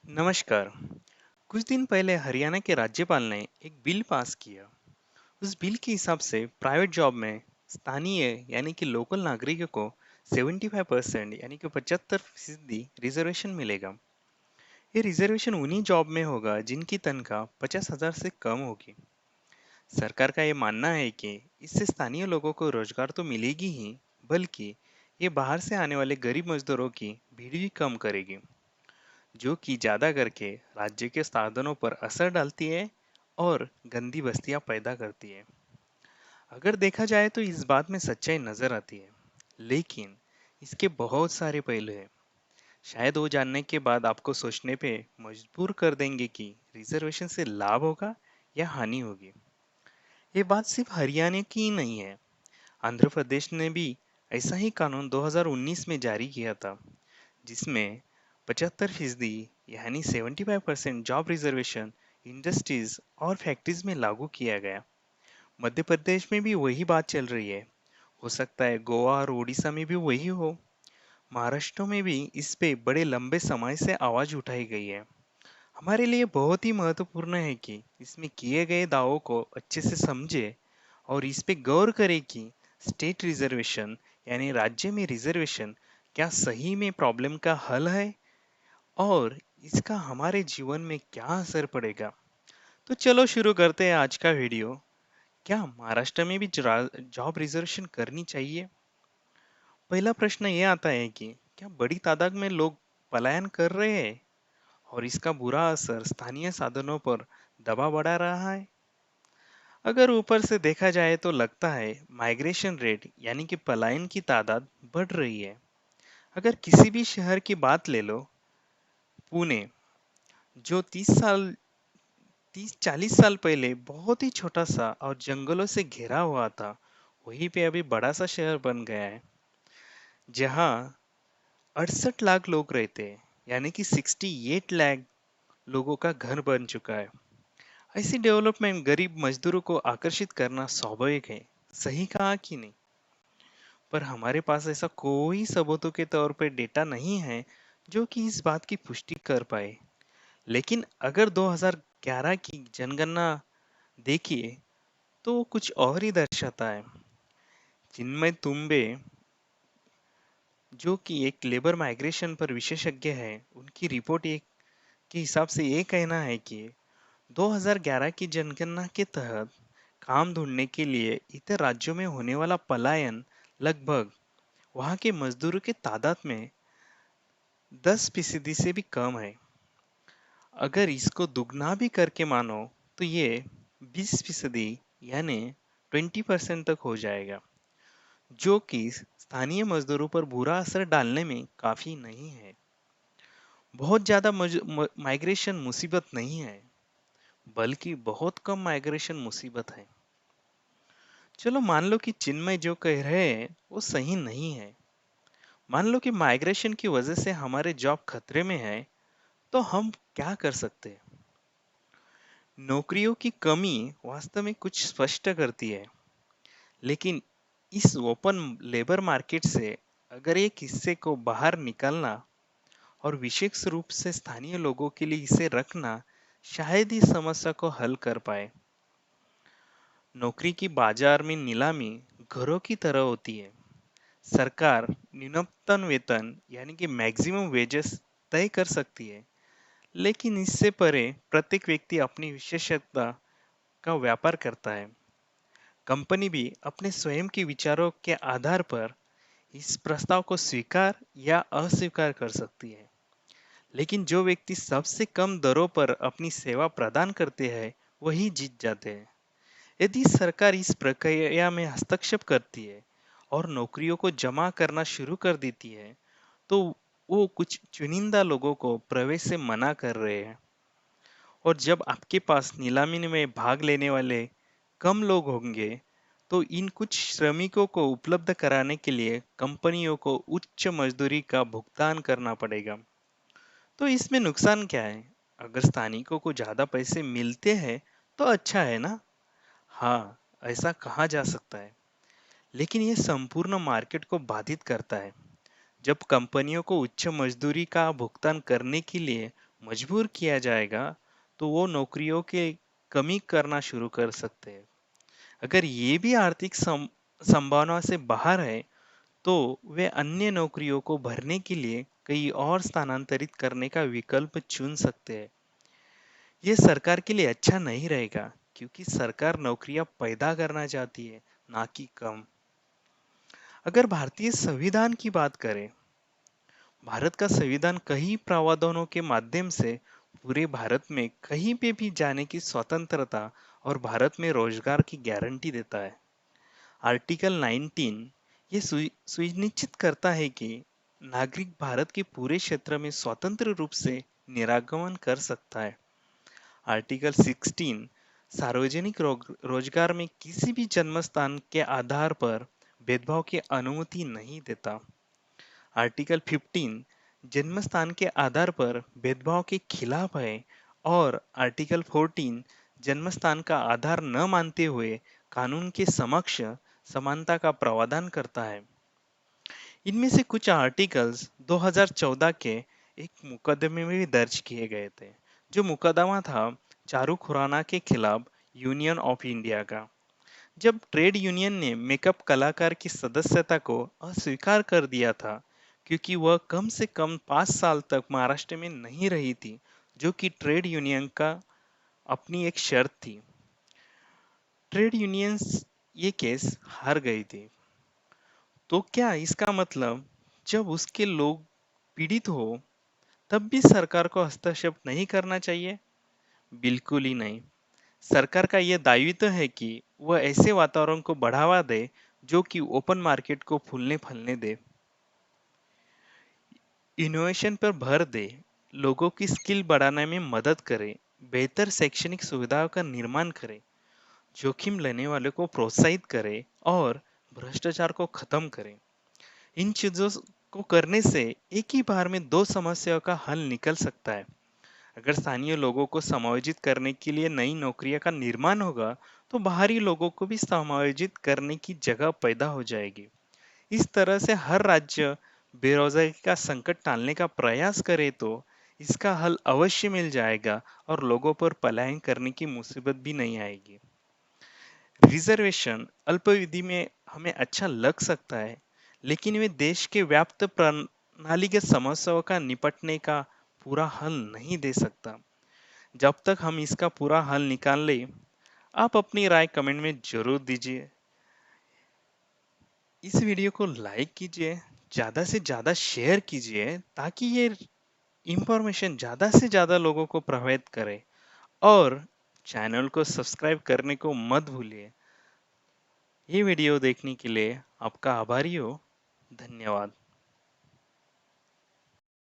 नमस्कार। कुछ दिन पहले हरियाणा के राज्यपाल ने एक बिल पास किया। उस बिल के हिसाब से प्राइवेट जॉब में स्थानीय यानी कि लोकल नागरिकों को 75% यानी कि 75% रिजर्वेशन मिलेगा। ये रिजर्वेशन उन्हीं जॉब में होगा जिनकी तनख्वाह 50,000 से कम होगी। सरकार का ये मानना है कि इससे स्थानीय लोगों को रोजगार तो मिलेगी ही, बल्कि ये बाहर से आने वाले गरीब मजदूरों की भीड़ भी कम करेगी, जो कि ज़्यादा करके राज्य के साधनों पर असर डालती है और गंदी बस्तियां पैदा करती है। अगर देखा जाए तो इस बात में सच्चाई नजर आती है, लेकिन इसके बहुत सारे पहलू हैं। शायद वो जानने के बाद आपको सोचने पे मजबूर कर देंगे कि रिजर्वेशन से लाभ होगा या हानि होगी। ये बात सिर्फ हरियाणा की ही नहीं है, आंध्र प्रदेश ने भी ऐसा ही कानून 2019 में जारी किया था, जिसमें 75% यानी 75% जॉब रिजर्वेशन इंडस्ट्रीज और फैक्ट्रीज में लागू किया गया। मध्य प्रदेश में भी वही बात चल रही है। हो सकता है गोवा और उड़ीसा में भी वही हो। महाराष्ट्र में भी इस पे बड़े लंबे समय से आवाज उठाई गई है। हमारे लिए बहुत ही महत्वपूर्ण है कि इसमें किए गए दावों को अच्छे से समझे और इस पे गौर करें कि स्टेट रिजर्वेशन यानी राज्य में रिजर्वेशन क्या सही में प्रॉब्लम का हल है और इसका हमारे जीवन में क्या असर पड़ेगा। तो चलो शुरू करते हैं आज का वीडियो। क्या महाराष्ट्र में भी जॉब रिजर्वेशन करनी चाहिए? पहला प्रश्न ये आता है कि क्या बड़ी तादाद में लोग पलायन कर रहे हैं और इसका बुरा असर स्थानीय साधनों पर दबाव बढ़ा रहा है? अगर ऊपर से देखा जाए तो लगता है माइग्रेशन रेट यानी कि पलायन की तादाद बढ़ रही है। अगर किसी भी शहर की बात ले लो, पुणे, जो 30-40 साल पहले बहुत ही छोटा सा और जंगलों से घिरा हुआ था, वहीं पे अभी बड़ा सा शहर बन गया है, जहाँ 68 लाख लोग रहते हैं, यानी कि 68 लाख लोगों का घर बन चुका है। ऐसी डेवलपमेंट गरीब मजदूरों को आकर्षित करना स्वाभाविक है, सही कहा कि नहीं? पर हमारे पास ऐसा कोई सबूतों के तौर पर डेटा नहीं है जो कि इस बात की पुष्टि कर पाए। लेकिन अगर 2011 की जनगणना देखिए तो वो कुछ और ही दर्शाता है। चिन्मय तुम्बे, जो कि एक लेबर माइग्रेशन पर विशेषज्ञ है, उनकी रिपोर्ट एक के हिसाब से ये कहना है कि 2011 की जनगणना के तहत काम ढूंढने के लिए इतर राज्यों में होने वाला पलायन लगभग वहां के मजदूरों के तादाद में 10% से भी कम है। अगर इसको दुगना भी करके मानो तो ये 20% यानी 20% तक हो जाएगा, जो कि स्थानीय मजदूरों पर बुरा असर डालने में काफी नहीं है। बहुत ज्यादा माइग्रेशन मुसीबत नहीं है, बल्कि बहुत कम माइग्रेशन मुसीबत है। चलो मान लो कि चिन्मय जो कह रहे हैं वो सही नहीं है। मान लो कि माइग्रेशन की वजह से हमारे जॉब खतरे में है, तो हम क्या कर सकते हैं? नौकरियों की कमी वास्तव में कुछ स्पष्ट करती है, लेकिन इस ओपन लेबर मार्केट से अगर एक हिस्से को बाहर निकालना और विशेष रूप से स्थानीय लोगों के लिए इसे रखना शायद इस समस्या को हल कर पाए। नौकरी की बाजार में नीलामी घरों की तरह होती है। सरकार न्यूनतम वेतन यानी कि मैक्सिमम वेजेस तय कर सकती है, लेकिन इससे परे प्रत्येक व्यक्ति अपनी विशेषज्ञता का व्यापार करता है। कंपनी भी अपने स्वयं के विचारों के आधार पर इस प्रस्ताव को स्वीकार या अस्वीकार कर सकती है। लेकिन जो व्यक्ति सबसे कम दरों पर अपनी सेवा प्रदान करते हैं, वही जीत जाते हैं। यदि सरकार इस प्रक्रिया में हस्तक्षेप करती है और नौकरियों को जमा करना शुरू कर देती है, तो वो कुछ चुनिंदा लोगों को प्रवेश से मना कर रहे हैं। और जब आपके पास नीलामी में भाग लेने वाले कम लोग होंगे, तो इन कुछ श्रमिकों को उपलब्ध कराने के लिए कंपनियों को उच्च मजदूरी का भुगतान करना पड़ेगा। तो इसमें नुकसान क्या है? अगर स्थानिकों को ज्यादा पैसे मिलते हैं तो अच्छा है ना? हाँ, ऐसा कहा जा सकता है। लेकिन यह संपूर्ण मार्केट को बाधित करता है। जब कंपनियों को उच्च मजदूरी का भुगतान करने के लिए मजबूर किया जाएगा तो वो नौकरियों के कमी करना शुरू कर सकते हैं। अगर ये भी आर्थिक संभावना से बाहर है तो वे अन्य नौकरियों को भरने के लिए कहीं और स्थानांतरित करने का विकल्प चुन सकते हैं। ये सरकार के लिए अच्छा नहीं रहेगा क्योंकि सरकार नौकरियां पैदा करना चाहती है, ना कि कम। अगर भारतीय संविधान की बात करें, भारत का संविधान कई प्रावधानों के माध्यम से पूरे भारत में कहीं पे भी जाने की स्वतंत्रता और भारत में रोजगार की गारंटी देता है। आर्टिकल 19 ये सुनिश्चित करता है कि नागरिक भारत के पूरे क्षेत्र में स्वतंत्र रूप से निरागमन कर सकता है। आर्टिकल 16 सार्वजनिक रोजगार में किसी भी जन्म स्थान के आधार पर भेदभाव की अनुमति नहीं देता। आर्टिकल 15 जन्म स्थान के आधार पर भेदभाव के खिलाफ है और आर्टिकल 14 जन्म स्थान का आधार न मानते हुए कानून के समक्ष समानता का प्रावधान करता है। इनमें से कुछ आर्टिकल्स 2014 के एक मुकदमे में भी दर्ज किए गए थे। जो मुकदमा था चारू खुराना के खिलाफ यूनियन ऑफ इंडिया का। जब ट्रेड यूनियन ने मेकअप कलाकार की सदस्यता को अस्वीकार कर दिया था क्योंकि वह कम से कम 5 साल तक महाराष्ट्र में नहीं रही थी, जो कि ट्रेड यूनियन का अपनी एक शर्त थी। ट्रेड यूनियंस ये केस हार गई थी। तो क्या इसका मतलब जब उसके लोग पीड़ित हो तब भी सरकार को हस्तक्षेप नहीं करना चाहिए? बिल्कुल ही नहीं। सरकार का यह दायित्व है कि वह ऐसे वातावरण को बढ़ावा दे जो कि ओपन मार्केट को फूलने फलने दे, इनोवेशन पर भर दे, लोगों की स्किल बढ़ाने में मदद करे, बेहतर शैक्षणिक सुविधाओं का निर्माण करे, जोखिम लेने वालों को प्रोत्साहित करे और भ्रष्टाचार को खत्म करे। इन चीजों को करने से एक ही बार में दो समस्याओं का हल निकल सकता है। अगर स्थानीय लोगों को समायोजित करने के लिए नई नौकरियों का निर्माण होगा तो बाहरी लोगों को भी समायोजित करने की जगह पैदा हो जाएगी। इस तरह से हर राज्य बेरोजगारी का संकट टालने का प्रयास करे तो इसका हल अवश्य मिल जाएगा और लोगों पर पलायन करने की मुसीबत भी नहीं आएगी। रिजर्वेशन अल्पावधि में हमें अच्छा लग सकता है, लेकिन वे देश के व्याप्त प्रणालीगत समस्याओं का निपटने का पूरा हल नहीं दे सकता। जब तक हम इसका पूरा हल निकाल ले, आप अपनी राय कमेंट में जरूर दीजिए। इस वीडियो को लाइक कीजिए, ज़्यादा से ज़्यादा शेयर कीजिए ताकि ये इंफॉर्मेशन ज़्यादा से ज़्यादा लोगों को प्रभावित करे और चैनल को सब्सक्राइब करने को मत भूलिए। ये वीडियो देखने के लिए आपका आभारी हो। धन्यवाद।